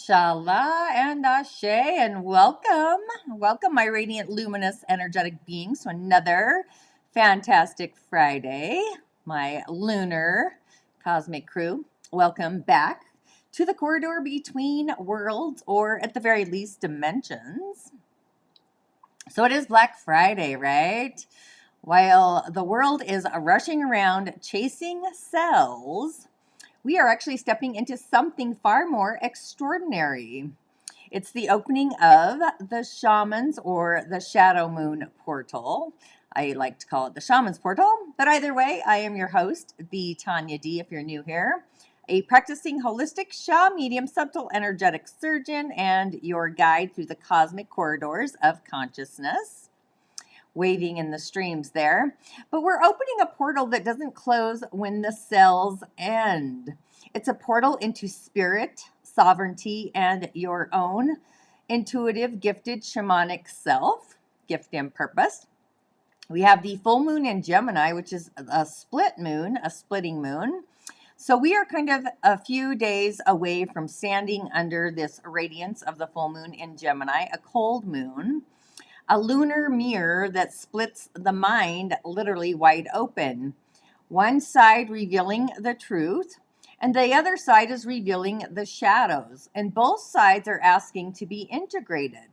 Inshallah and Ashe, and welcome. Welcome, my radiant, luminous, energetic beings, to another fantastic Friday. My lunar cosmic crew, welcome back to the corridor between worlds, or at the very least, dimensions. So it is Black Friday, right? While the world is rushing around chasing cells, we are actually stepping into something far more extraordinary. It's the opening of the Shamans, or the Shadow Moon portal. I like to call it the Shaman's portal, but either way, I am your host, the Tonya Dee, if you're new here, a practicing holistic Sha medium, subtle energetic surgeon, and your guide through the cosmic corridors of consciousness. Waving in the streams there. But we're opening a portal that doesn't close when the cells end. It's a portal into spirit, sovereignty, and your own intuitive, gifted, shamanic self, gift and purpose. We have the full moon in Gemini, which is a split moon, a splitting moon. So we are kind of a few days away from standing under this radiance of the full moon in Gemini, a cold moon. A lunar mirror that splits the mind literally wide open. One side revealing the truth, and the other side is revealing the shadows. And both sides are asking to be integrated.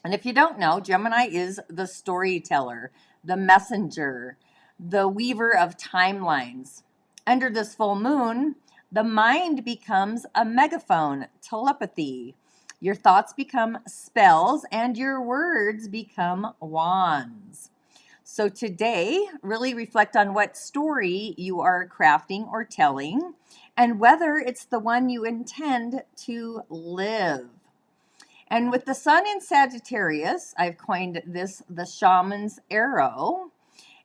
And if you don't know, Gemini is the storyteller, the messenger, the weaver of timelines. Under this full moon, the mind becomes a megaphone, telepathy. Your thoughts become spells and your words become wands. So today, really reflect on what story you are crafting or telling and whether it's the one you intend to live. And with the sun in Sagittarius, I've coined this the shaman's arrow.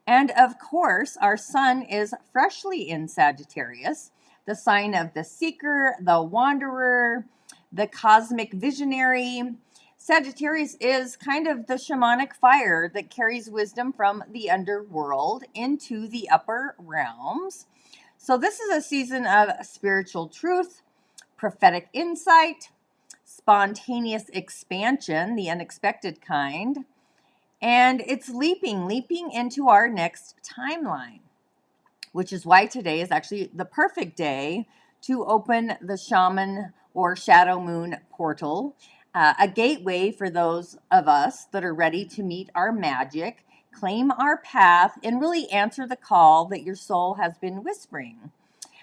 And of course, our sun is freshly in Sagittarius, the sign of the seeker, the wanderer, the cosmic visionary. Sagittarius is kind of the shamanic fire that carries wisdom from the underworld into the upper realms. So this is a season of spiritual truth, prophetic insight, spontaneous expansion, the unexpected kind, and it's leaping into our next timeline, which is why today is actually the perfect day to open the shaman or shadow moon portal, a gateway for those of us that are ready to meet our magic, claim our path, and really answer the call that your soul has been whispering.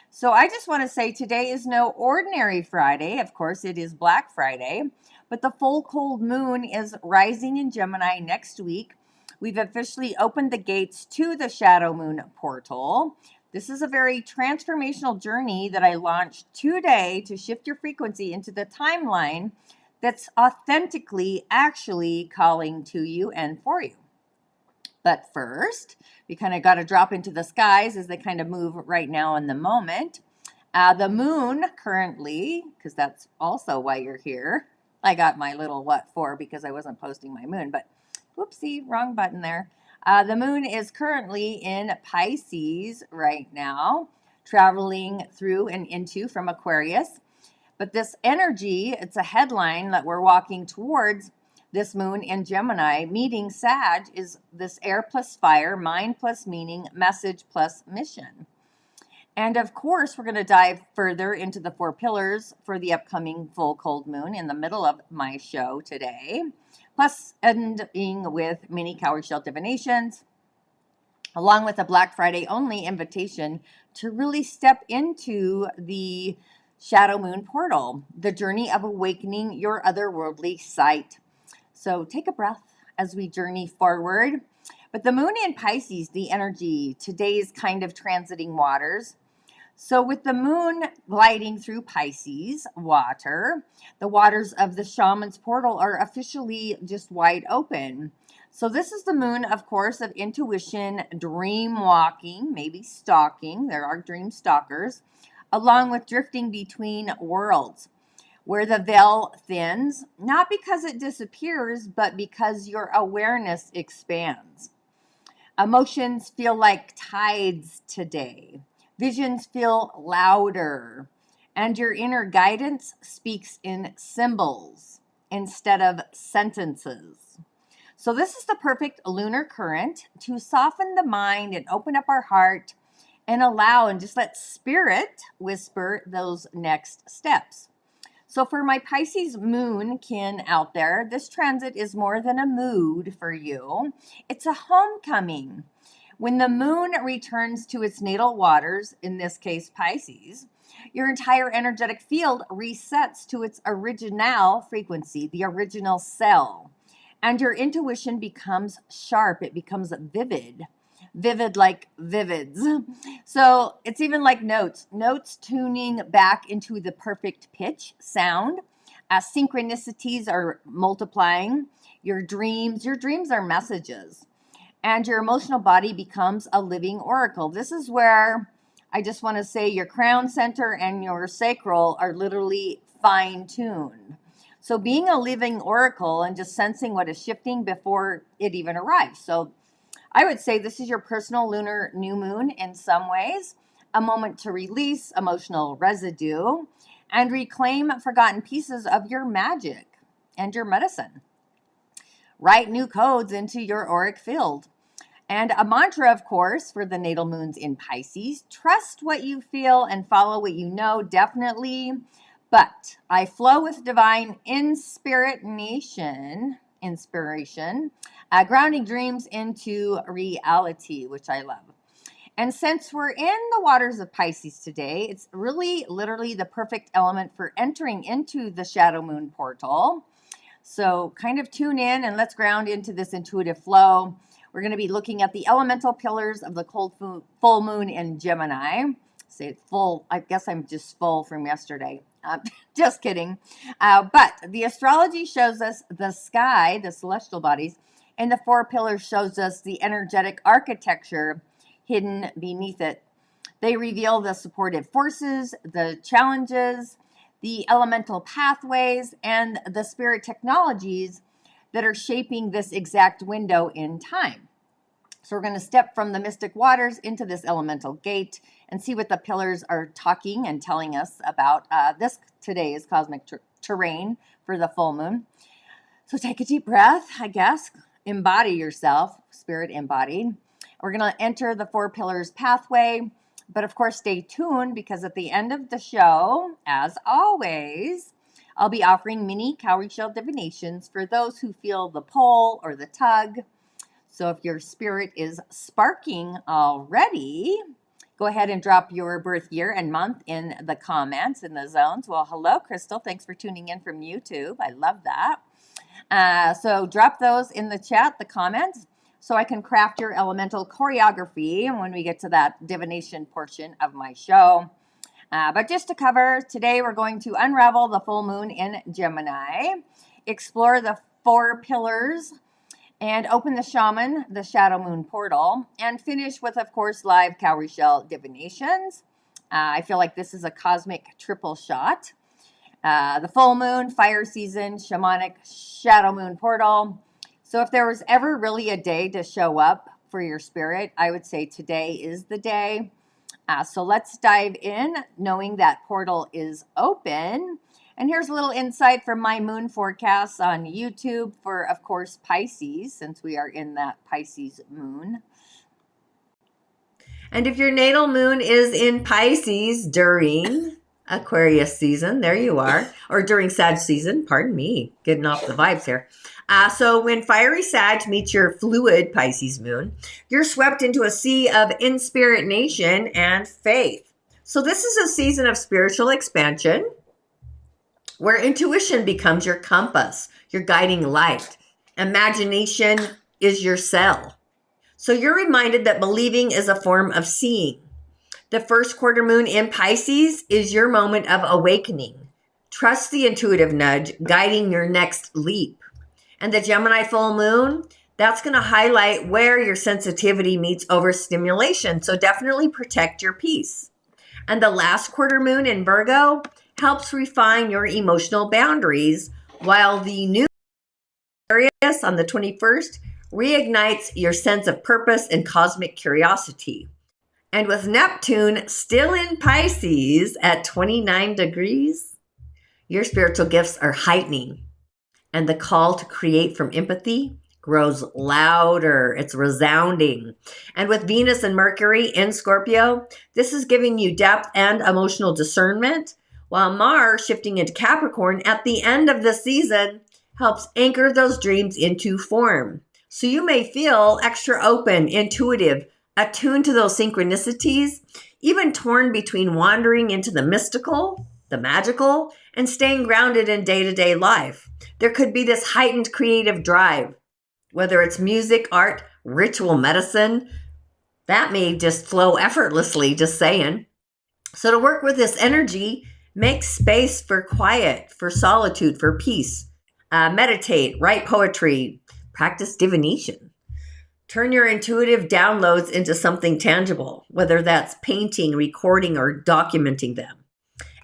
So I just want to say today is no ordinary Friday. Of course, it is Black Friday, but the full cold moon is rising in Gemini next week. We've officially opened the gates to the shadow moon portal. This is a very transformational journey that I launched today to shift your frequency into the timeline that's authentically actually calling to you and for you. But first, we kind of got to drop into the skies as they kind of move right now in the moment. The moon currently, because that's also why you're here. I got my little what for because I wasn't posting my moon, but whoopsie, wrong button there. The moon is currently in Pisces right now, traveling through and into from Aquarius. But this energy, it's a headline that we're walking towards. This moon in Gemini meeting Sag is this air plus fire, mind plus meaning, message plus mission. And of course, we're going to dive further into the 4 pillars for the upcoming full cold moon in the middle of my show today. Plus, ending with mini Cowry Shell Divinations, along with a Black Friday only invitation to really step into the Shadow Moon portal, the journey of awakening your otherworldly sight. So take a breath as we journey forward. But the moon in Pisces, the energy, today's kind of transiting waters. So with the moon gliding through Pisces water, the waters of the shaman's portal are officially just wide open. So this is the moon, of course, of intuition, dream walking, maybe stalking. There are dream stalkers, along with drifting between worlds, where the veil thins, not because it disappears, but because your awareness expands. Emotions feel like tides today. Visions feel louder. and your inner guidance speaks in symbols instead of sentences. So this is the perfect lunar current to soften the mind and open up our heart and allow and just let spirit whisper those next steps. So for my Pisces moon kin out there, this transit is more than a mood for you. It's a homecoming. When the moon returns to its natal waters, in this case Pisces, your entire energetic field resets to its original frequency, the original cell. And your intuition becomes sharp. It becomes vivid. Vivid like vivids. So it's even like notes tuning back into the perfect pitch sound. Synchronicities are multiplying. Your dreams are messages. And your emotional body becomes a living oracle. This is where I just want to say your crown center and your sacral are literally fine-tuned. So being a living oracle and just sensing what is shifting before it even arrives. So I would say this is your personal lunar new moon in some ways, a moment to release emotional residue and reclaim forgotten pieces of your magic and your medicine. Write new codes into your auric field. And a mantra, of course, for the natal moons in Pisces: trust what you feel and follow what you know, definitely. But I flow with divine inspiration, grounding dreams into reality, which I love. And since we're in the waters of Pisces today, it's really literally the perfect element for entering into the shadow moon portal. So kind of tune in and let's ground into this intuitive flow. We're going to be looking at the elemental pillars of the full moon in Gemini. Say it's full. I guess I'm just full from yesterday. Just kidding. But the astrology shows us the sky, the celestial bodies, and the four pillars shows us the energetic architecture hidden beneath it. They reveal the supportive forces, the challenges, the elemental pathways, and the spirit technologies that are shaping this exact window in time. So we're going to step from the mystic waters into this elemental gate and see what the pillars are talking and telling us about this today's cosmic terrain for the full moon. So take a deep breath, I guess. Embody yourself, spirit embodied. We're going to enter the four pillars pathway, but of course stay tuned because at the end of the show, as always, I'll be offering mini Cowry shell divinations for those who feel the pull or the tug. So if your spirit is sparking already, go ahead and drop your birth year and month in the comments, in the zones. Well, hello, Crystal. Thanks for tuning in from YouTube. I love that. So drop those in the chat, the comments, so I can craft your elemental choreography when we get to that divination portion of my show. But just to cover, today we're going to unravel the full moon in Gemini, explore the four pillars, and open the shaman, the shadow moon portal, and finish with, of course, live Cowry shell divinations. I feel like this is a cosmic triple shot. The full moon, fire season, shamanic shadow moon portal. So if there was ever really a day to show up for your spirit, I would say today is the day. So let's dive in, knowing that portal is open. And here's a little insight from my moon forecasts on YouTube for, of course, Pisces, since we are in that Pisces moon. And if your natal moon is in Pisces during Aquarius season, there you are, or during Sag season, pardon me, getting off the vibes here. So when fiery Sag meets your fluid Pisces moon, you're swept into a sea of inspiration and faith. So this is a season of spiritual expansion, where intuition becomes your compass, your guiding light. Imagination is your cell. So you're reminded that believing is a form of seeing. The first quarter moon in Pisces is your moment of awakening. Trust the intuitive nudge guiding your next leap. And the Gemini full moon, that's going to highlight where your sensitivity meets overstimulation. So definitely protect your peace. And the last quarter moon in Virgo helps refine your emotional boundaries, while the new Aquarius on the 21st reignites your sense of purpose and cosmic curiosity. And with Neptune still in Pisces at 29 degrees, your spiritual gifts are heightening, and the call to create from empathy grows louder. It's resounding. And with Venus and Mercury in Scorpio, this is giving you depth and emotional discernment, while Mars shifting into Capricorn at the end of the season helps anchor those dreams into form. So you may feel extra open, intuitive, attuned to those synchronicities, even torn between wandering into the mystical, the magical, and staying grounded in day-to-day life. There could be this heightened creative drive, whether it's music, art, ritual medicine, that may just flow effortlessly, just saying. So to work with this energy, make space for quiet, for solitude, for peace. Meditate, write poetry, practice divination. Turn your intuitive downloads into something tangible, whether that's painting, recording, or documenting them.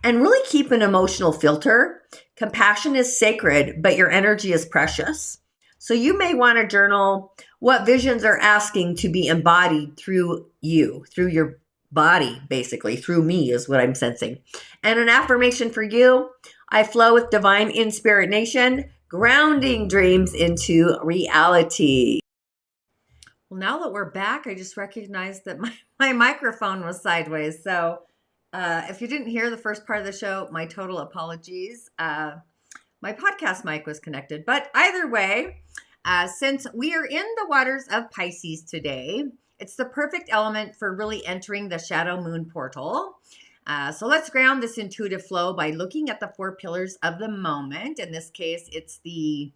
And really keep an emotional filter. Compassion is sacred, but your energy is precious. So you may want to journal what visions are asking to be embodied through you, through your body, basically, through me is what I'm sensing. And an affirmation for you: I flow with divine inspiration, grounding dreams into reality. Well, now that we're back, I just recognized that my microphone was sideways. So if you didn't hear the first part of the show, my total apologies. My podcast mic was connected. But either way, since we are in the waters of Pisces today, it's the perfect element for really entering the shadow moon portal. So let's ground this intuitive flow by looking at the 4 pillars of the moment. In this case, it's the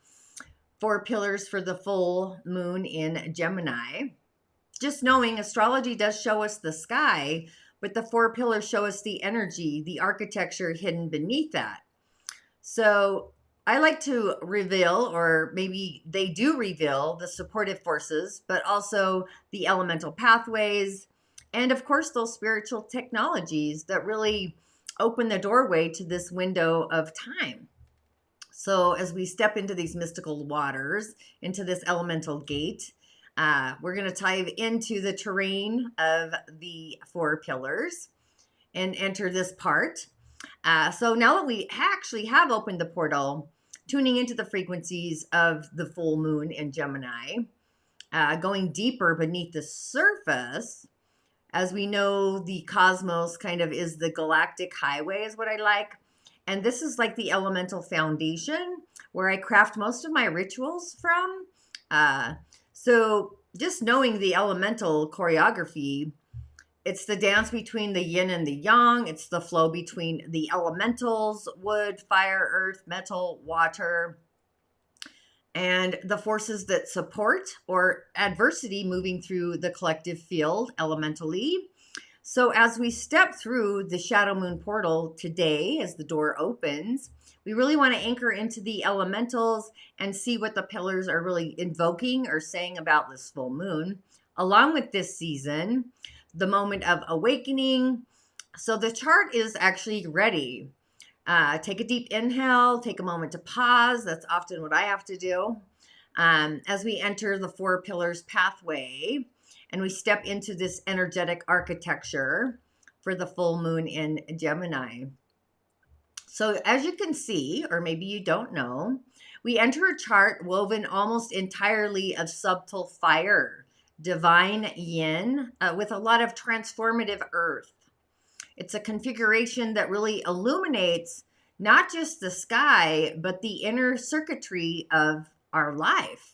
4 pillars for the full moon in Gemini. Just knowing astrology does show us the sky, but the 4 pillars show us the energy, the architecture hidden beneath that. So I like to reveal, or maybe they do reveal, the supportive forces, but also the elemental pathways, and of course, those spiritual technologies that really open the doorway to this window of time. So as we step into these mystical waters, into this elemental gate, we're going to dive into the terrain of the 4 pillars and enter this part. So now that we actually have opened the portal, tuning into the frequencies of the full moon in Gemini, going deeper beneath the surface, as we know, the cosmos kind of is the galactic highway is what I like. And this is like the elemental foundation where I craft most of my rituals from. So just knowing the elemental choreography, it's the dance between the yin and the yang. It's the flow between the elementals, wood, fire, earth, metal, water, and the forces that support or adversity moving through the collective field elementally. So as we step through the shadow moon portal today, as the door opens, we really want to anchor into the elementals and see what the pillars are really invoking or saying about this full moon, along with this season, the moment of awakening. So the chart is actually ready. Take a deep inhale, take a moment to pause. That's often what I have to do as we enter the 4 pillars pathway and we step into this energetic architecture for the full moon in Gemini. So as you can see, or maybe you don't know, we enter a chart woven almost entirely of subtle fire, divine yin, with a lot of transformative earth. It's a configuration that really illuminates not just the sky, but the inner circuitry of our life.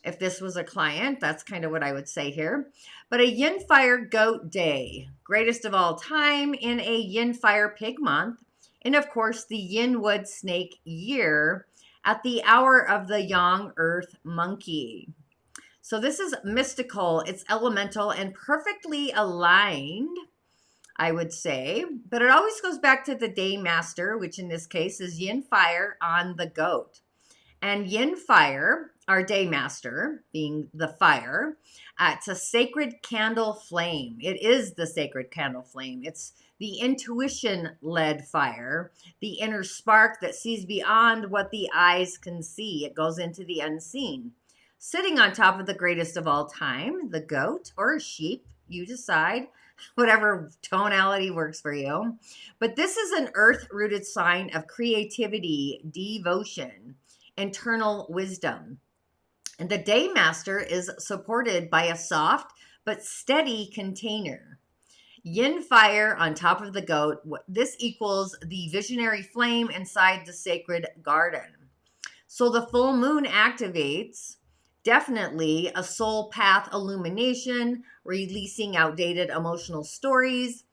If this was a client, that's kind of what I would say here. But a yin fire goat day, greatest of all time in a yin fire pig month. And of course, the yin wood snake year at the hour of the yang earth monkey. So this is mystical, it's elemental and perfectly aligned, I would say. But it always goes back to the day master, which in this case is yin fire on the goat. And yin fire, our day master, being the fire, it's a sacred candle flame. It is the sacred candle flame. It's the intuition-led fire, the inner spark that sees beyond what the eyes can see. It goes into the unseen. Sitting on top of the greatest of all time, the goat or a sheep, You decide whatever tonality works for you. But this is an earth-rooted sign of creativity, devotion, internal wisdom. And the day master is supported by a soft but steady container. Yin fire on top of the goat. This equals the visionary flame inside the sacred garden. So the full moon activates definitely a soul path illumination, releasing outdated emotional stories,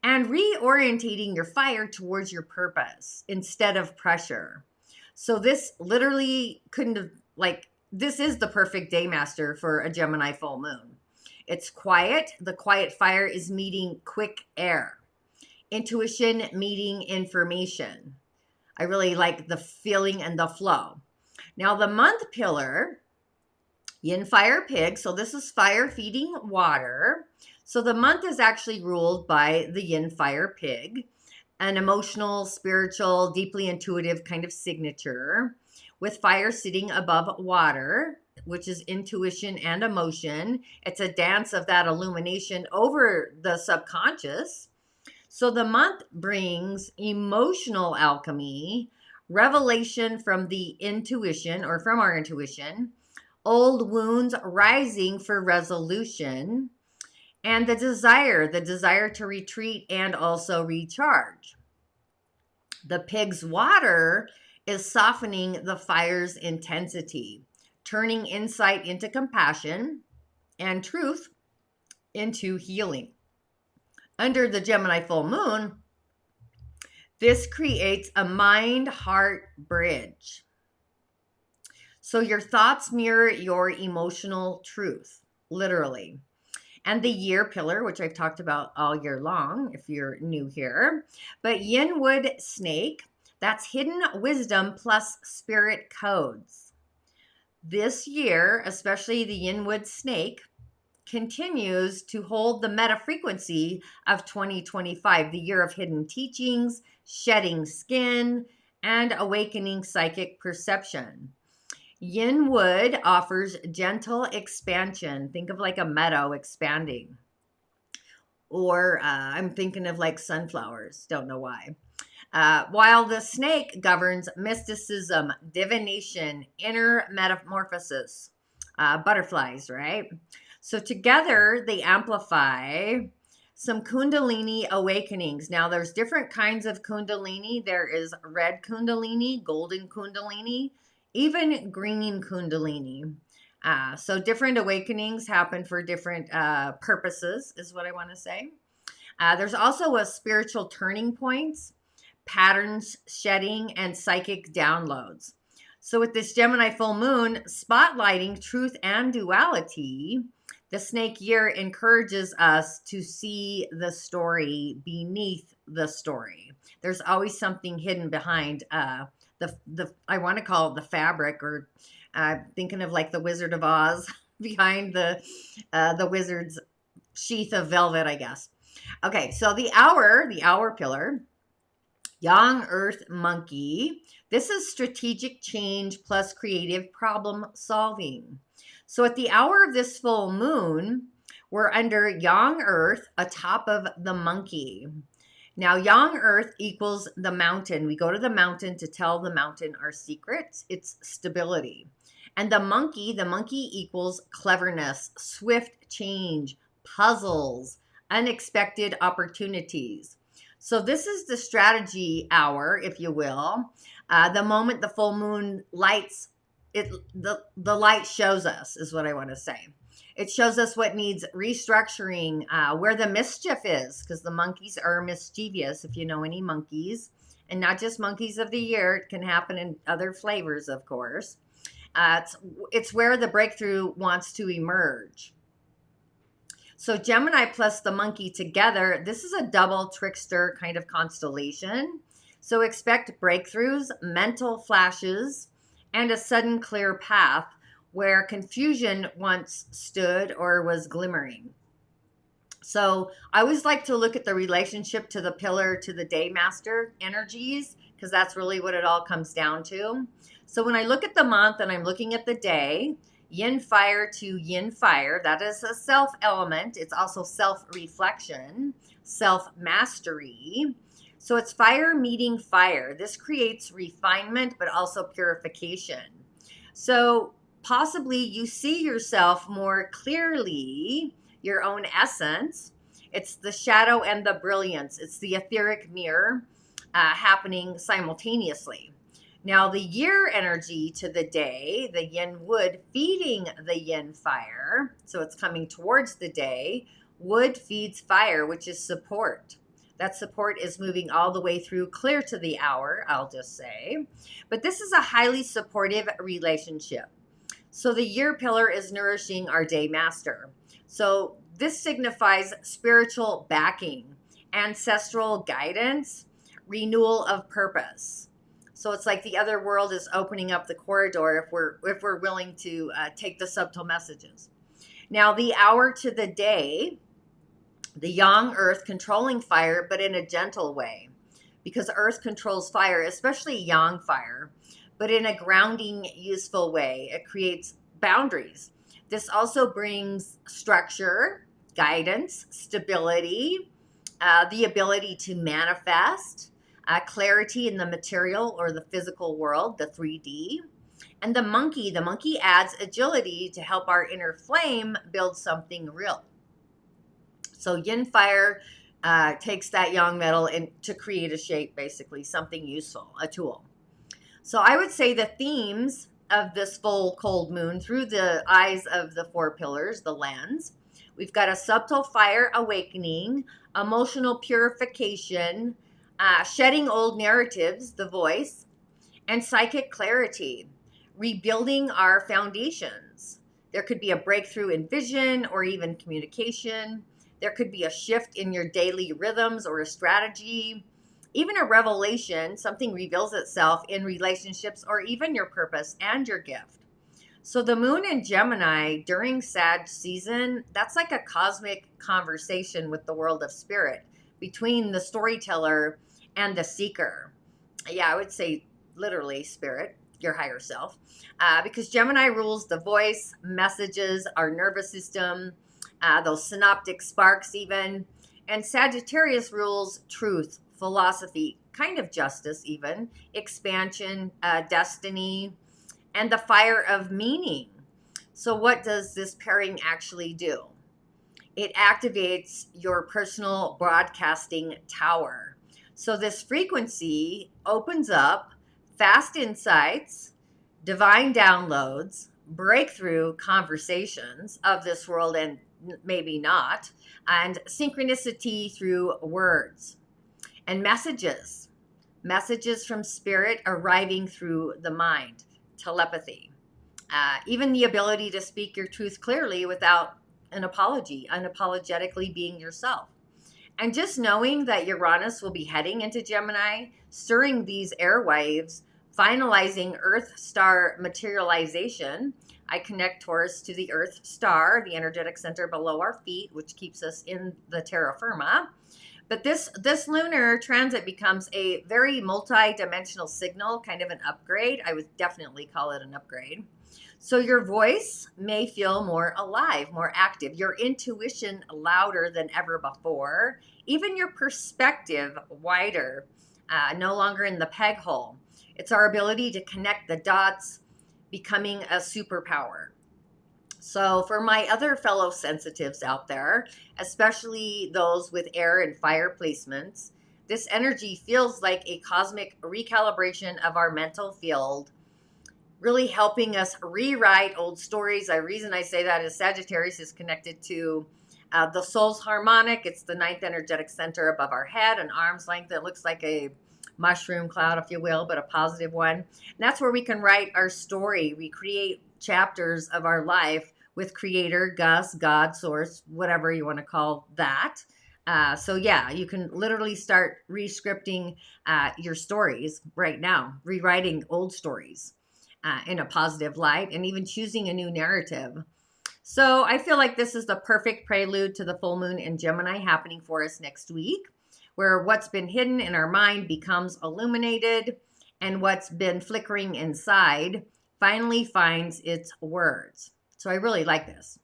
and reorientating your fire towards your purpose instead of pressure. So this literally couldn't have, this is the perfect day master for a Gemini full moon. It's quiet. The quiet fire is meeting quick air. Intuition meeting information. I really like the feeling and the flow. Now the month pillar, Yin fire pig. So this is fire feeding water. So the month is actually ruled by the Yin fire pig, an emotional, spiritual, deeply intuitive kind of signature with fire sitting above water, which is intuition and emotion. It's a dance of that illumination over the subconscious. So the month brings emotional alchemy, revelation from the intuition or from our intuition, old wounds rising for resolution, and the desire to retreat and also recharge. The pig's water is softening the fire's intensity, turning insight into compassion and truth into healing. Under the Gemini full moon, this creates a mind-heart bridge. So your thoughts mirror your emotional truth, literally. And the year pillar, which I've talked about all year long, if you're new here. But Yinwood snake, that's hidden wisdom plus spirit codes. This year, especially the Yinwood snake, continues to hold the meta frequency of 2025, the year of hidden teachings, shedding skin, and awakening psychic perception. Yinwood offers gentle expansion. Think of like a meadow expanding. Or I'm thinking of like sunflowers. Don't know why. While the snake governs mysticism, divination, inner metamorphosis, butterflies, right? So together they amplify some Kundalini awakenings. Now there's different kinds of Kundalini. There is red Kundalini, golden Kundalini, even green Kundalini. So different awakenings happen for different purposes is what I want to say. There's also a spiritual turning points, patterns shedding, and psychic downloads. So with this Gemini full moon spotlighting truth and duality, the snake year encourages us to see the story beneath the story. There's always something hidden behind the I want to call it the fabric, or thinking of like the Wizard of Oz behind the wizard's sheath of velvet, I guess. Okay, so the hour pillar, young earth monkey. This is strategic change plus creative problem solving. So at the hour of this full moon, we're under yang earth atop of the monkey. Now, yang earth equals the mountain. We go to the mountain to tell the mountain our secrets. It's stability. And the monkey equals cleverness, swift change, puzzles, unexpected opportunities. So this is the strategy hour, if you will. The moment the full moon lights, the light shows us, is what I want to say. It shows us what needs restructuring, where the mischief is, because the monkeys are mischievous, if you know any monkeys. And not just monkeys of the year. It can happen in other flavors, of course. It's where the breakthrough wants to emerge. So Gemini plus the monkey together, this is a double trickster kind of constellation. So expect breakthroughs, mental flashes, and a sudden clear path where confusion once stood or was glimmering. So I always like to look at the relationship to the pillar, to the day master energies, because that's really what it all comes down to. So when I look at the month and I'm looking at the day, yin fire to yin fire. That is a self element. It's also self-reflection, self-mastery. So it's fire meeting fire. This creates refinement, but also purification. So possibly you see yourself more clearly, your own essence. It's the shadow and the brilliance. It's the etheric mirror happening simultaneously. Now, the year energy to the day, the yin wood feeding the yin fire, so it's coming towards the day. Wood feeds fire, which is support. That support is moving all the way through clear to the hour, I'll just say. But this is a highly supportive relationship. So the year pillar is nourishing our day master. So this signifies spiritual backing, ancestral guidance, renewal of purpose. So it's like the other world is opening up the corridor if we're willing to take the subtle messages. Now the hour to the day, the yang earth controlling fire, but in a gentle way, because earth controls fire, especially yang fire, but in a grounding, useful way. It creates boundaries. This also brings structure, guidance, stability, the ability to manifest, clarity in the material or the physical world, the 3D. And the monkey adds agility to help our inner flame build something real. So yin fire takes that yang metal to create a shape, basically, something useful, a tool. So I would say the themes of this full cold moon through the eyes of the four pillars, the lens. We've got a subtle fire awakening, emotional purification, shedding old narratives, the voice, and psychic clarity, rebuilding our foundations. There could be a breakthrough in vision or even communication. There could be a shift in your daily rhythms or a strategy, even a revelation. Something reveals itself in relationships or even your purpose and your gift. So the moon in Gemini during Sag season, that's like a cosmic conversation with the world of spirit between the storyteller and the seeker. Yeah, I would say literally spirit, your higher self, because Gemini rules the voice, messages, our nervous system, those synoptic sparks even. And Sagittarius rules truth, philosophy, kind of justice even, expansion, destiny, and the fire of meaning. So what does this pairing actually do? It activates your personal broadcasting tower. So this frequency opens up fast insights, divine downloads, breakthrough conversations of this world and maybe not, and synchronicity through words and messages from spirit arriving through the mind, telepathy, even the ability to speak your truth clearly without an apology, unapologetically being yourself. And just knowing that Uranus will be heading into Gemini, stirring these airwaves, finalizing Earth star materialization. I connect Taurus to the Earth star, the energetic center below our feet, which keeps us in the terra firma. But this lunar transit becomes a very multi-dimensional signal, kind of an upgrade. I would definitely call it an upgrade. So your voice may feel more alive, more active, your intuition louder than ever before, even your perspective wider, no longer in the peg hole. It's our ability to connect the dots, becoming a superpower. So for my other fellow sensitives out there, especially those with air and fire placements, this energy feels like a cosmic recalibration of our mental field, really helping us rewrite old stories. The reason I say that is Sagittarius is connected to the soul's harmonic. It's the ninth energetic center above our head, an arm's length. It looks like a mushroom cloud, if you will, but a positive one. And that's where we can write our story, recreate chapters of our life with creator, Gus, God, source, whatever you want to call that. So yeah, you can literally start re-scripting your stories right now, rewriting old stories in a positive light, and even choosing a new narrative. So I feel like this is the perfect prelude to the full moon in Gemini happening for us next week, where what's been hidden in our mind becomes illuminated, and what's been flickering inside finally finds its words. So I really like this.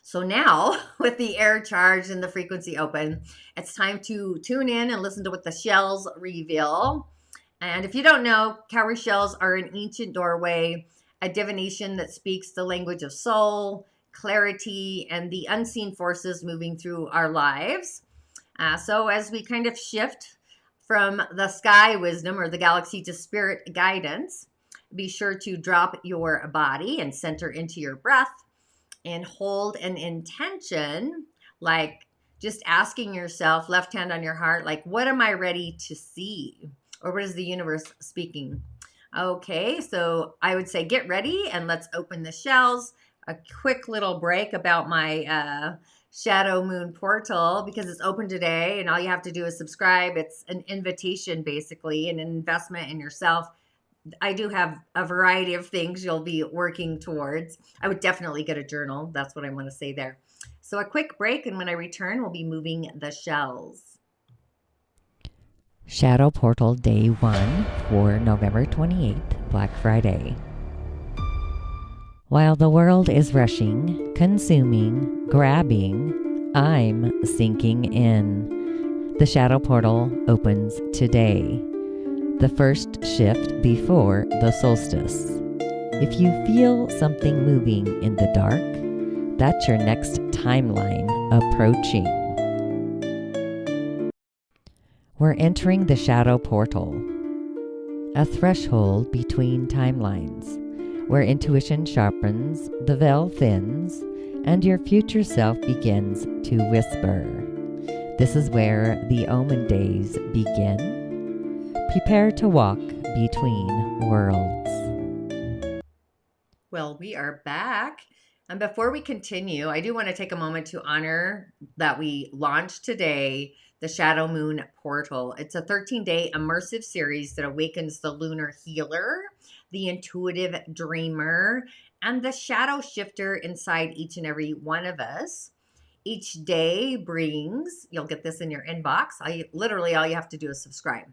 So now, with the air charged and the frequency open, it's time to tune in and listen to what the shells reveal. And if you don't know, cowrie shells are an ancient doorway, a divination that speaks the language of soul, clarity, and the unseen forces moving through our lives. So as we kind of shift from the sky wisdom or the galaxy to spirit guidance, be sure to drop your body and center into your breath and hold an intention, like just asking yourself, left hand on your heart, like, what am I ready to see? Or what is the universe speaking? Okay, so I would say get ready and let's open the shells. A quick little break about my shadow moon portal, because it's open today and all you have to do is subscribe. It's an invitation, basically, and an investment in yourself. I do have a variety of things you'll be working towards. I would definitely get a journal. That's what I want to say there. So a quick break, and when I return, we'll be moving the shells. Shadow Portal Day 1 for November 28th, Black Friday. While the world is rushing, consuming, grabbing, I'm sinking in. The Shadow Portal opens today, the first shift before the solstice. If you feel something moving in the dark, that's your next timeline approaching. We're entering the shadow portal, a threshold between timelines, where intuition sharpens, the veil thins, and your future self begins to whisper. This is where the OMEN Days begin. Prepare to walk between worlds. Well, we are back. And before we continue, I do want to take a moment to honor that we launched today the Shadow Moon Portal. It's a 13-day immersive series that awakens the lunar healer, the intuitive dreamer, and the shadow shifter inside each and every one of us. Each day brings, you'll get this in your inbox. Literally all you have to do is subscribe.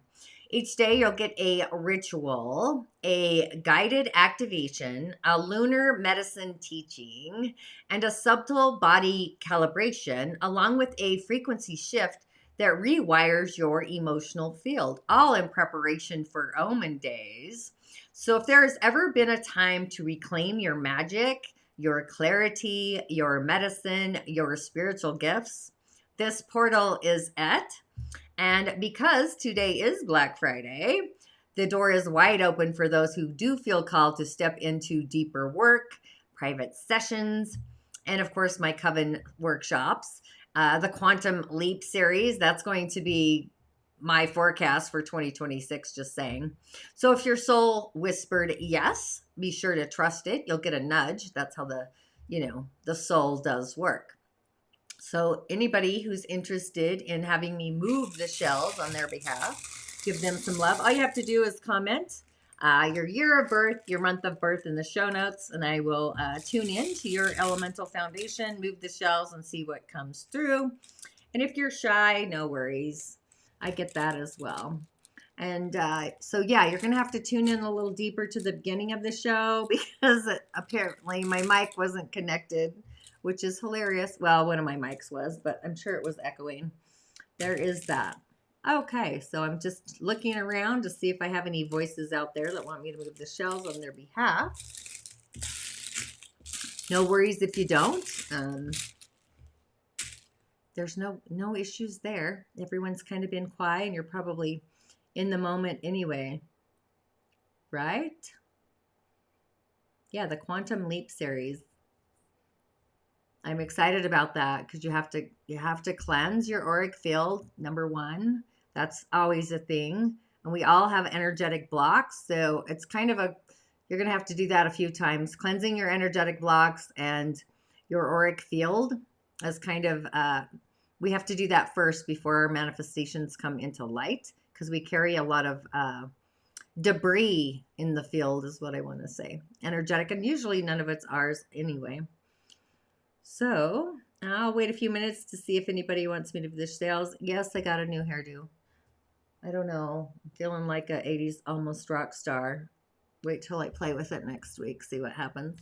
Each day you'll get a ritual, a guided activation, a lunar medicine teaching, and a subtle body calibration, along with a frequency shift that rewires your emotional field, all in preparation for OMEN Days. So if there has ever been a time to reclaim your magic, your clarity, your medicine, your spiritual gifts, this portal is it. And because today is Black Friday, the door is wide open for those who do feel called to step into deeper work, private sessions, and of course my Coven workshops. The Quantum Leap series, that's going to be my forecast for 2026, just saying. So if your soul whispered yes, be sure to trust it. You'll get a nudge. That's how the soul does work. So anybody who's interested in having me move the shells on their behalf, give them some love. All you have to do is comment your year of birth, your month of birth in the show notes, and I will tune in to your elemental foundation, move the shells, and see what comes through. And if you're shy, no worries. I get that as well. And so, yeah, you're going to have to tune in a little deeper to the beginning of the show because apparently my mic wasn't connected, which is hilarious. Well, one of my mics was, but I'm sure it was echoing. There is that. Okay, so I'm just looking around to see if I have any voices out there that want me to move the shells on their behalf. No worries if you don't. There's no issues there. Everyone's kind of been quiet and you're probably in the moment anyway, right? Yeah, the Quantum Leap series. I'm excited about that because you have to cleanse your auric field, number one. That's always a thing. And we all have energetic blocks. So it's kind of you're going to have to do that a few times. Cleansing your energetic blocks and your auric field as kind of, we have to do that first before our manifestations come into light because we carry a lot of debris in the field is what I want to say. Energetic, and usually none of it's ours anyway. So I'll wait a few minutes to see if anybody wants me to do the sales. Yes, I got a new hairdo. I don't know. I'm feeling like a 80s almost rock star. Wait till I play with it next week, see what happens.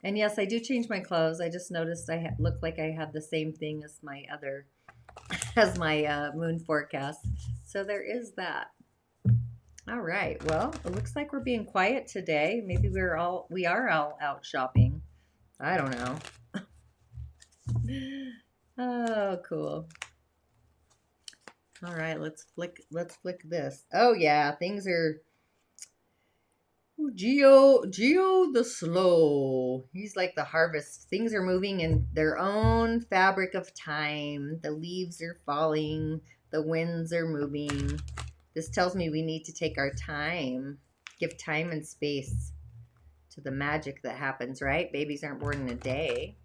And yes, I do change my clothes. I just noticed I look like I have the same thing as my other, as my moon forecast. So there is that. All right. Well, it looks like we're being quiet today. Maybe we are all out shopping. I don't know. Oh, cool. All right, let's flick this. Oh yeah, things are Geo the slow. He's like the harvest. Things are moving in their own fabric of time. The leaves are falling, the winds are moving. This tells me we need to take our time, give time and space to the magic that happens, right? Babies aren't born in a day.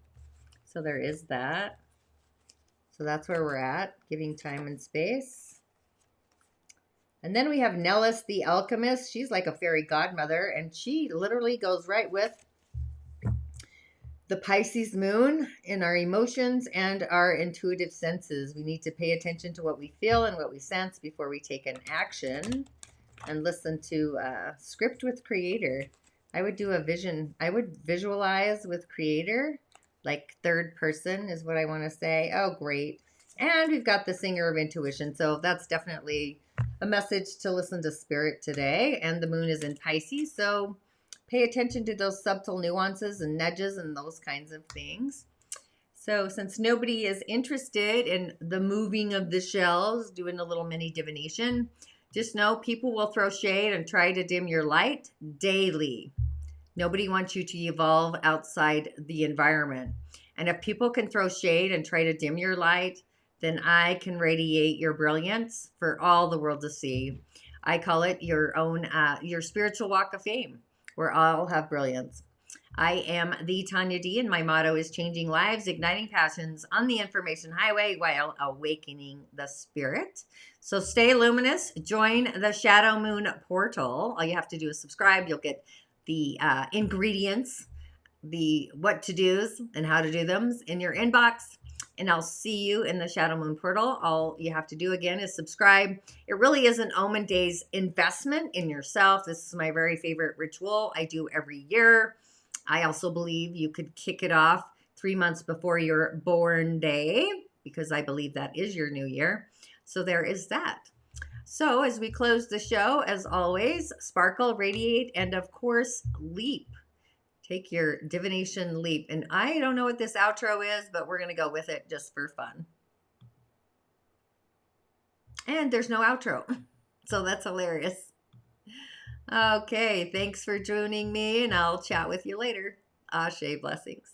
So there is that. So that's where we're at, giving time and space. And then we have Nellis the Alchemist. She's like a fairy godmother, and she literally goes right with the Pisces moon in our emotions and our intuitive senses. We need to pay attention to what we feel and what we sense before we take an action, and listen to script with Creator. I would do a vision. I would visualize with Creator, like third person is what I want to say. Oh, great. And we've got the Singer of Intuition. So that's definitely a message to listen to Spirit today. And the moon is in Pisces. So pay attention to those subtle nuances and nudges and those kinds of things. So since nobody is interested in the moving of the shells, doing a little mini divination, just know people will throw shade and try to dim your light daily. Nobody wants you to evolve outside the environment. And if people can throw shade and try to dim your light, then I can radiate your brilliance for all the world to see. I call it your own, your spiritual walk of fame, where all have brilliance. I am the Tonya Dee, and my motto is changing lives, igniting passions on the information highway while awakening the spirit. So stay luminous. Join the Shadow Moon portal. All you have to do is subscribe. You'll get the ingredients, the what to do's and how to do them in your inbox. And I'll see you in the Shadow Moon portal. All you have to do again is subscribe. It really is an OMEN Days investment in yourself. This is my very favorite ritual I do every year. I also believe you could kick it off 3 months before your born day, because I believe that is your new year. So there is that. So as we close the show, as always, sparkle, radiate, and of course, leap. Take your divination leap. And I don't know what this outro is, but we're going to go with it just for fun. And there's no outro. So that's hilarious. Okay, thanks for joining me, and I'll chat with you later. Ashe, blessings.